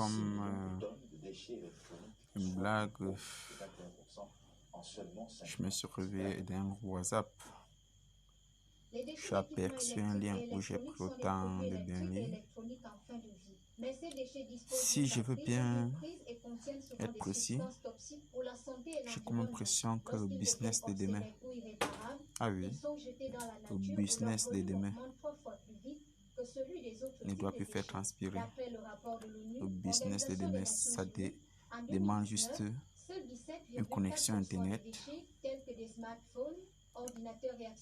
comme une blague, je me suis réveillé d'un WhatsApp. J'ai aperçu un lien où j'ai pris autant de données. Si je veux bien être précis, j'ai comme l'impression que le business de demain, le business de demain ne doit plus faire transpirer. Le business de demain, ça demande juste une connexion Internet,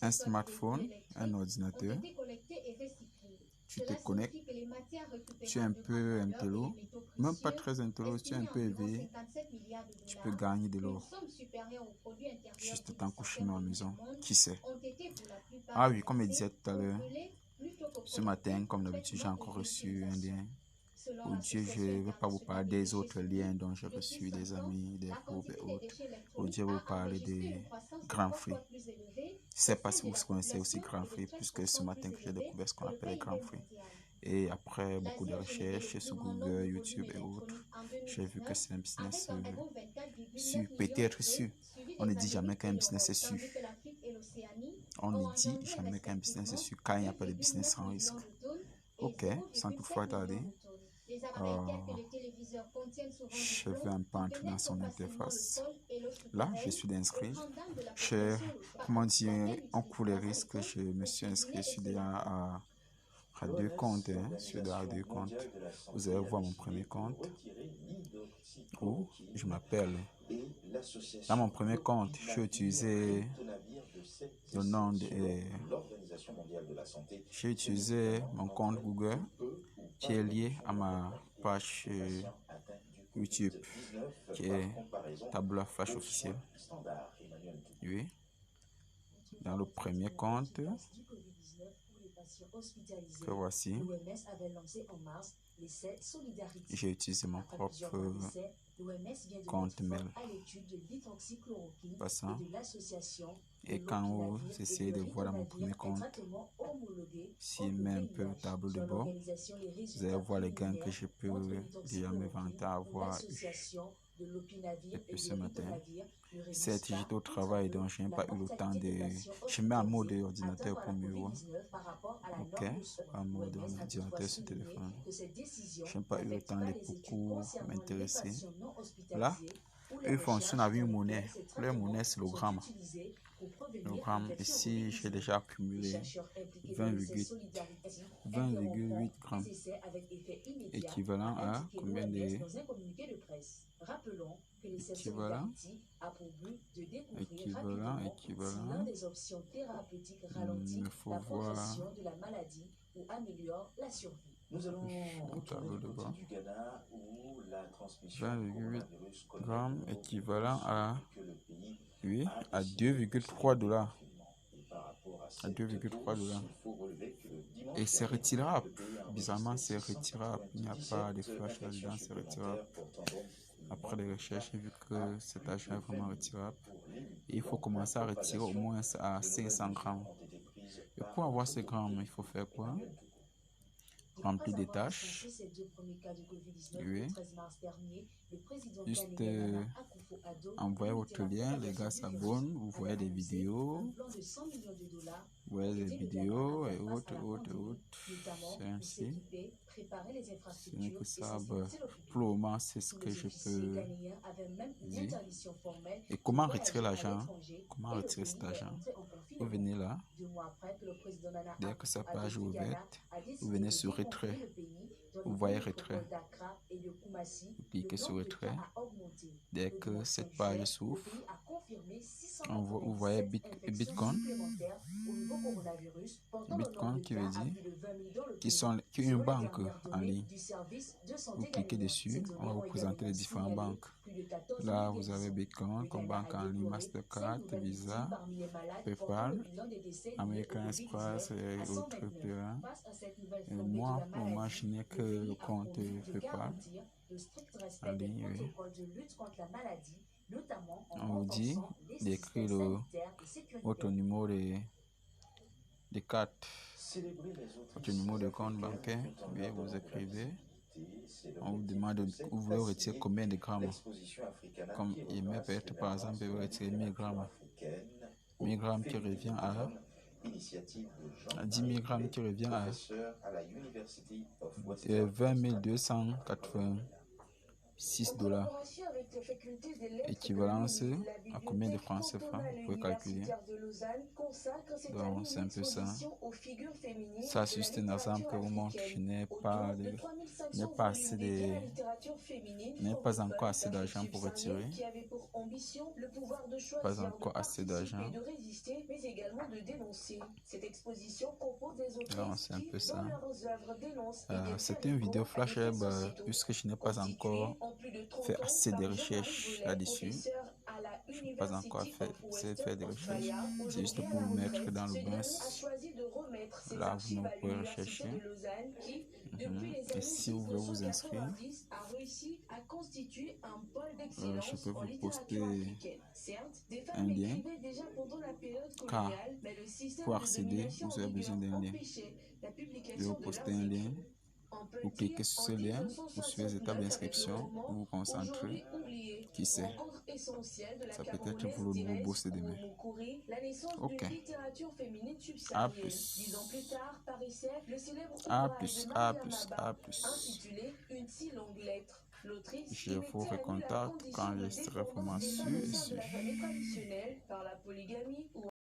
un smartphone, un ordinateur. Tu te connectes, tu es un peu intello, même pas très intello, tu es un peu éveillé, tu peux gagner de l'or. Juste en couchant à la maison, qui sait? Ah oui, comme je disais tout à l'heure, ce matin, comme d'habitude, j'ai encore reçu un lien. Aujourd'hui, je ne vais pas vous parler des autres liens dont j'ai reçu des amis, des groupes et autres. Aujourd'hui, je vais vous parler des Grand Free. Je ne sais pas si vous connaissez aussi Grand Free, puisque ce matin que j'ai découvert ce qu'on appelle les Grand Free. Et après beaucoup de recherches sur Google, YouTube et autres, j'ai vu que c'est un business sûr, peut-être sûr. On ne dit jamais qu'un business est sûr. On ne dit jamais qu'un business est sûr quand il n'y a pas de business sans risque. Ok, sans toutefois tarder, je vais un peu entrer dans son interface. Là, je suis inscrit. Comment dire, on court les risques. Je me suis inscrit sur à deux comptes. Deux comptes. Vous allez voir mon premier compte où je m'appelle. Dans mon premier compte, j'ai utilisé le nom de. J'ai utilisé mon compte Google qui est lié à ma page YouTube qui est Tableau Flash officiel. Oui. Dans le premier compte que voici, j'ai utilisé mon propre compte mail passant. Et quand vous essayez de voir dans mon premier compte, s'il met un peu le tableau de bord, vous allez voir les gains que je peux déjà me vanter à avoir eu depuis ce matin. Certes, j'étais au travail, donc je n'ai pas eu le temps de... Je mets en mode ordinateur pour mieux voir. Ok, en mode ordinateur sur téléphone. Je n'ai pas eu le temps de beaucoup m'intéresser. Là, eux fonctionnent avec une monnaie. Leur monnaie, c'est le gramme. Le gramme, ici, j'ai déjà accumulé 20,8 grammes. Équivalent à combien de... Équivalent. Il faut voir le tableau de bord. 20,8 grammes équivalent à, oui, à 2,3 $. À 2,3 $. Et c'est retirable. Bizarrement, c'est retirable. Il n'y a pas de flash là-dedans, c'est retirable. Après les recherches, j'ai vu que cet argent est vraiment retirable. Et il faut commencer à retirer au moins à 500 grammes. Et pour avoir ces grammes, il faut faire quoi? Remplir des tâches. Oui. Juste envoyer votre lien, les gars s'abonnent, vous voyez des vidéos. Vous voyez des vidéos et autres. C'est ainsi. Ce n'est que ça. Pour le moment, c'est ce que je peux dire. Et comment retirer l'argent? Comment retirer cet argent? Vous venez là. Dès que sa page est ouverte, vous venez sur retrait. Vous voyez retrait. Vous cliquez sur retrait. Dès que cette page s'ouvre, vous voyez Bitcoin. Bitcoin qui veut dire qui est une banque en ligne. Vous cliquez dessus, on va vous présenter les différentes banques. Là, vous avez Bitcoin comme banque en ligne, Mastercard, Visa, PayPal, American Express et autres. Et moi, pour le moment, je n'ai que le compte PayPal en ligne. Oui. On vous dit d'écrire votre numéro de carte, votre numéro de compte bancaire. Oui, vous écrivez On vous demande, vous voulez retirer combien de grammes. Comme il met peut-être par exemple, il veut retirer 1000 grammes. 1000 grammes qui revient à 10 000 grammes qui revient à 20 286 $. Équivalence à combien de francs CFA? Vous pouvez calculer. Donc c'est un peu ça. Ça, c'est juste un exemple que vous montre. Je n'ai pas encore assez d'argent pour retirer. Pas encore assez d'argent. Donc c'est un peu ça. C'était une vidéo flash web puisque je n'ai pas encore fait assez de recherches là-dessus. Je n'ai pas encore fait de recherches. C'est juste pour vous mettre dans le bain. Là, vous pouvez rechercher. Et si vous voulez vous inscrire, je peux vous poster un lien. Car pour accéder, vous avez besoin d'un lien. Je vais vous poster un lien. Vous cliquez sur ce lien, vous suivez les étapes d'inscription, vous vous concentrez. Qui sait, ça peut être pour le nouveau boss de demain. Ok. À plus. À plus. Je vous recontacte quand je serai vraiment sûr.